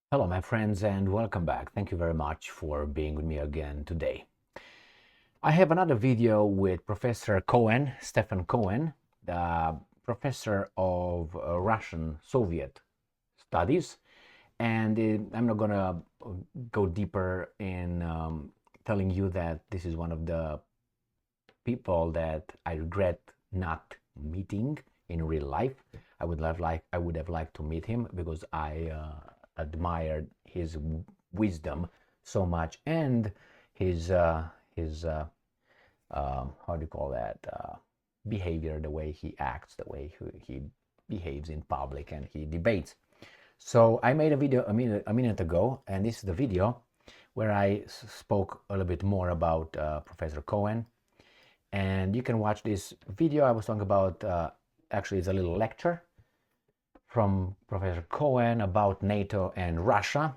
Hello, my friends, and welcome back. Thank you very much for being with me again today. I have another video with Professor Cohen, Stephen Cohen, the professor of Russian Soviet studies. And I'm not going to go deeper in telling you that this is one of the people that I regret not meeting in real life. I would have liked to meet him because I admired his wisdom so much and his how do you call that, behavior, the way he acts, the way he behaves in public and he debates. So I made a video a minute ago, and this is the video where I spoke a little bit more about Professor Cohen. And you can watch this video. I was talking about, actually it's a little lecture from Professor Cohen about NATO and Russia.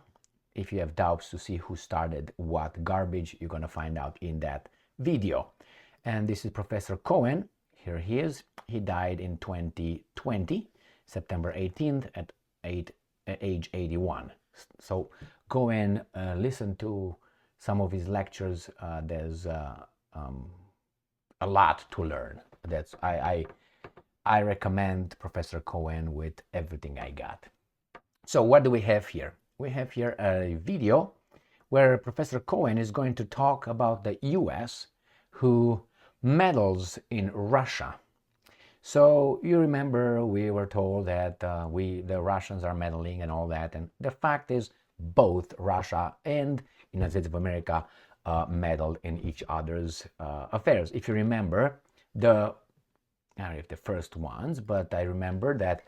If you have doubts to see who started what garbage, you're going to find out in that video. And this is Professor Cohen. Here he is. He died in 2020, September 18th at age 81. So go and listen to some of his lectures. There's a lot to learn. That's I recommend Professor Cohen with everything I got. So what do we have here? We have here a video where Professor Cohen is going to talk about the US who meddles in Russia. So you remember we were told that the Russians are meddling and all that, and the fact is both Russia and United States of America meddled in each other's affairs. If you remember, I don't know if the first ones, but I remember that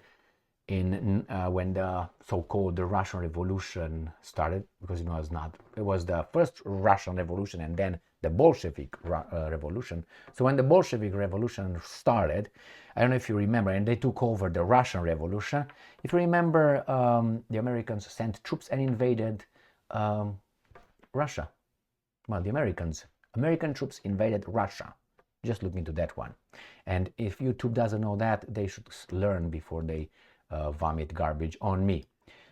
in when the so-called the Russian Revolution started, because it was the first Russian Revolution and then the Bolshevik Revolution. So when the Bolshevik Revolution started, I don't know if you remember, and they took over the Russian Revolution. If you remember, the Americans sent troops and invaded Russia. Well, the American troops invaded Russia. Just look into that one. And if YouTube doesn't know that, they should learn before they vomit garbage on me.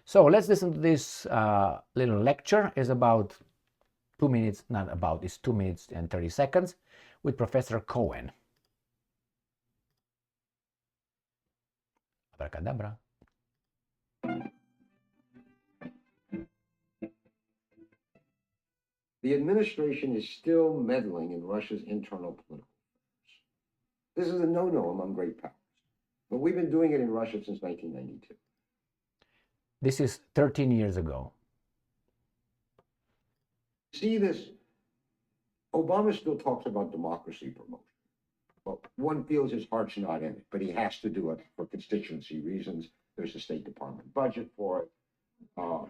So let's listen to this little lecture. It's about 2 minutes, not about, it's 2 minutes and 30 seconds with Professor Cohen. Abracadabra. The administration is still meddling in Russia's internal political affairs. This is a no-no among great powers, but we've been doing it in Russia since 1992. This is 13 years ago. See this? Obama still talks about democracy promotion. Well, one feels his heart's not in it, but he has to do it for constituency reasons. There's a State Department budget for it,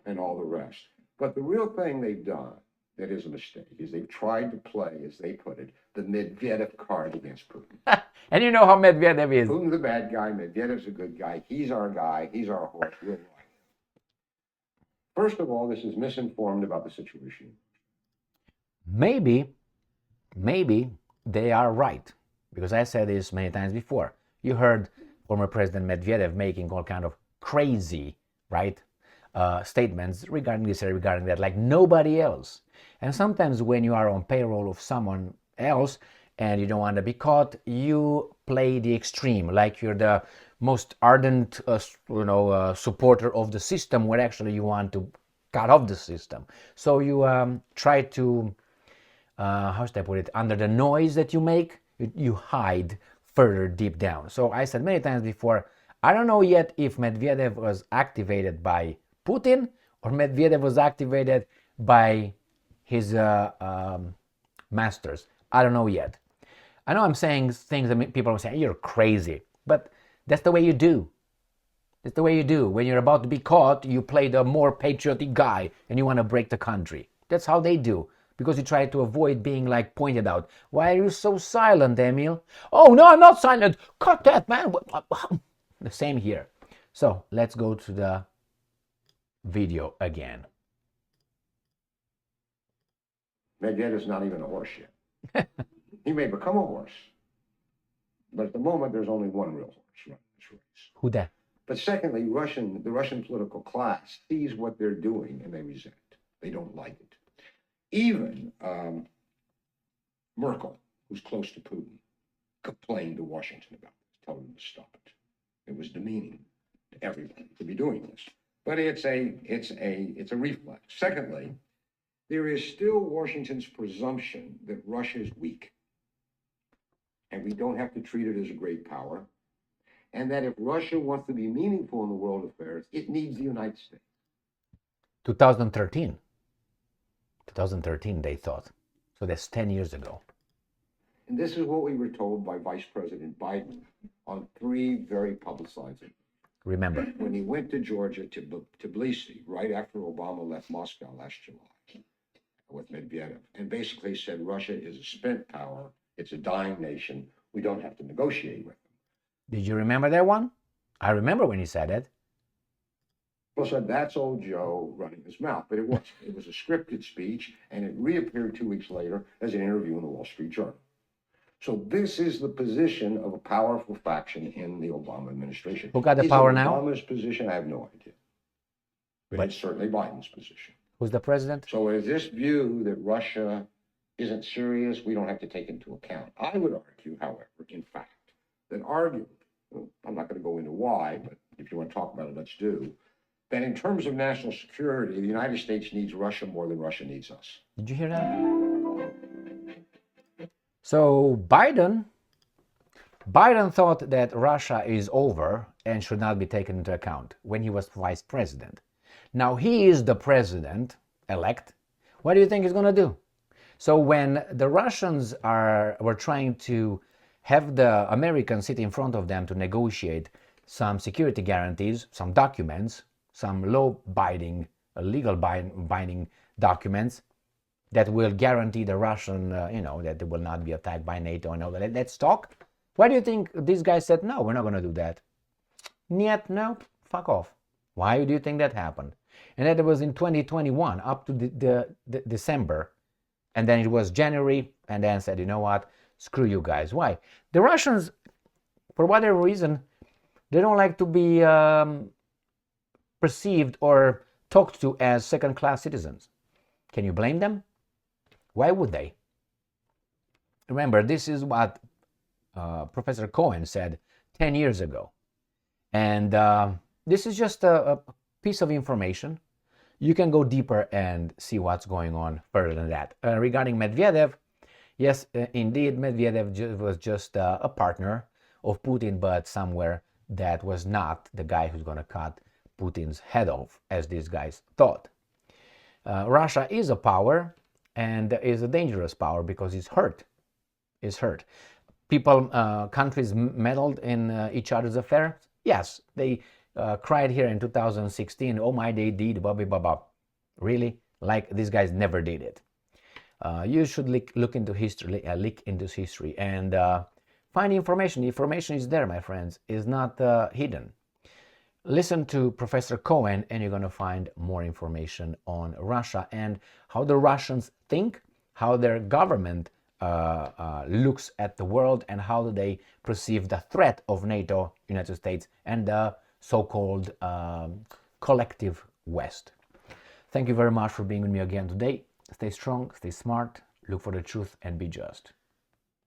and all the rest. But the real thing they've done that is a mistake is they've tried to play, as they put it, the Medvedev card against Putin. And you know how Medvedev is. Putin's the bad guy, Medvedev's a good guy, he's our guy, he's our horse, we'll like him. First of all, this is misinformed about the situation. Maybe they are right, because I said this many times before. You heard former President Medvedev making all kind of crazy, right, statements regarding this or regarding that, like nobody else. And sometimes when you are on payroll of someone else and you don't want to be caught, you play the extreme, like you're the most ardent supporter of the system, where actually you want to cut off the system. So you try to how should I put it, under the noise that you make, you hide further deep down. So I said many times before, I don't know yet if Medvedev was activated by Putin or Medvedev was activated by his masters. I don't know yet. I know I'm saying things that people are saying, you're crazy, but that's the way you do. That's the way you do. When you're about to be caught, you play the more patriotic guy and you want to break the country. That's how they do. Because you try to avoid being like pointed out. Why are you so silent, Emil? Oh, no, I'm not silent. Cut that, man. The same here. So let's go to the video again. Medvedev's not even a horse yet. He may become a horse. But at the moment, there's only one real horse running this race. Who that? But secondly, the Russian political class sees what they're doing and they resent it. They don't like it. Even Merkel, who's close to Putin, complained to Washington about this, told him to stop it. It was demeaning to everybody to be doing this. But it's a reflex. Secondly, there is still Washington's presumption that Russia is weak, and we don't have to treat it as a great power, and that if Russia wants to be meaningful in the world affairs, it needs the United States. 2013, they thought. So that's 10 years ago. And this is what we were told by Vice President Biden on 3 very publicized. Remember. When he went to Georgia, to Tbilisi, right after Obama left Moscow last July with Medvedev, and basically said Russia is a spent power, it's a dying nation, we don't have to negotiate with them. Did you remember that one? I remember when he said it. Well, said that's old Joe running his mouth, but it was. It was a scripted speech, and it reappeared 2 weeks later as an interview in the Wall Street Journal. So this is the position of a powerful faction in the Obama administration. Who got the power now? Obama's position, I have no idea. But it's certainly Biden's position. Who's the president? So is this view that Russia isn't serious, we don't have to take into account. I would argue, however, in fact, that I'm not going to go into why, but if you want to talk about it, let's do, that in terms of national security, the United States needs Russia more than Russia needs us. Did you hear that? So Biden thought that Russia is over and should not be taken into account when he was vice president. Now he is the president-elect. What do you think he's going to do? So when the Russians were trying to have the Americans sit in front of them to negotiate some security guarantees, some documents, some legal binding documents that will guarantee the Russian, that they will not be attacked by NATO and all that. Let's talk. Why do you think these guys said, no, we're not going to do that? Niet, no, fuck off. Why do you think that happened? And that was in 2021 up to the December. And then it was January, and then said, you know what, screw you guys. Why? The Russians, for whatever reason, they don't like to be perceived or talked to as second-class citizens. Can you blame them? Why would they? Remember, this is what Professor Cohen said 10 years ago. And this is just a piece of information. You can go deeper and see what's going on further than that. Regarding Medvedev, yes, indeed, Medvedev was just a partner of Putin, but somewhere that was not the guy who's going to cut Putin's head off, as these guys thought. Russia is a power and is a dangerous power because it's hurt. It's hurt. Countries meddled in each other's affairs. Yes, they cried here in 2016, oh my, they did, blah, blah, blah, blah. Really? Like these guys never did it. You should look into history, look into history and find information. The information is there, my friends, is not hidden. Listen to Professor Cohen and you're going to find more information on Russia and how the Russians think, how their government looks at the world, and how do they perceive the threat of NATO, United States, and the so-called collective West. Thank you very much for being with me again today. Stay strong, stay smart, look for the truth, and be just.